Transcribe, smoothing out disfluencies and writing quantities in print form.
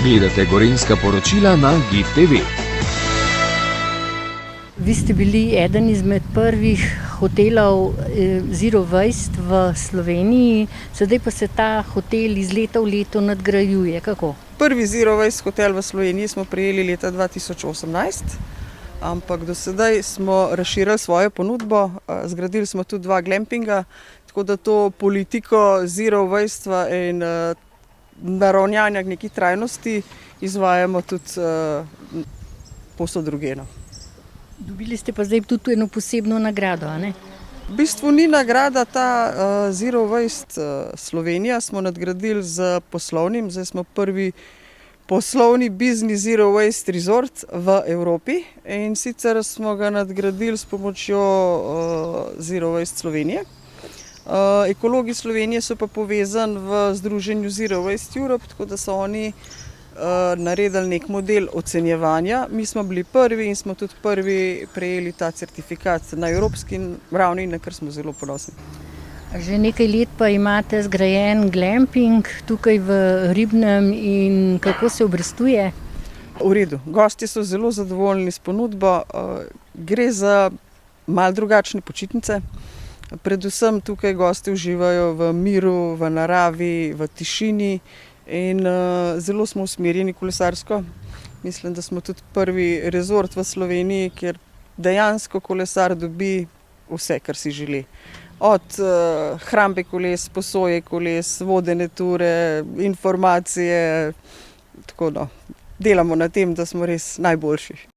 Gledate Gorenjska poročila na GIF TV. Vi ste bili eden izmed prvih hotelov Zero Waste v Sloveniji, sedaj pa se ta hotel iz leta v leto nadgrajuje. Kako? Prvi Zero Waste hotel v Sloveniji smo prejeli leta 2018, ampak do sedaj smo razširili svojo ponudbo, zgradili smo tudi 2 glampinga, tako da to politiko Zero Waste in naravnanja k neki trajnosti izvajamo tudi povsod drugje. Dobili ste pa zdaj tudi eno posebno nagrado, a ne? V bistvu ni nagrada ta Zero Waste Slovenija, smo nadgradili z poslovnim, zdaj smo prvi poslovni business Zero Waste resort v Evropi in sicer smo ga nadgradili s pomočjo Zero Waste Slovenije. Ekologi Slovenije so pa povezani v združenju Zero Waste Europe, tako da so oni naredili nek model ocenjevanja. Mi smo bili prvi in smo tudi prvi prejeli ta certifikat na evropski ravni, na kar smo zelo ponosni. Že nekaj let pa imate zgrajen glamping tukaj v Ribnem in kako se obrestuje? V redu. Gostje so zelo zadovoljni s ponudbo. Gre za malo drugačne počitnice. Predvsem tukaj gostje uživajo v miru, v naravi, v tišini in zelo smo usmerjeni kolesarsko. Mislim, da smo tudi prvi rezort v Sloveniji, kjer dejansko kolesar dobi vse, kar si želi. Od hrambe koles, posoje koles, vodene ture, informacije, tako da delamo na tem, da smo res najboljši.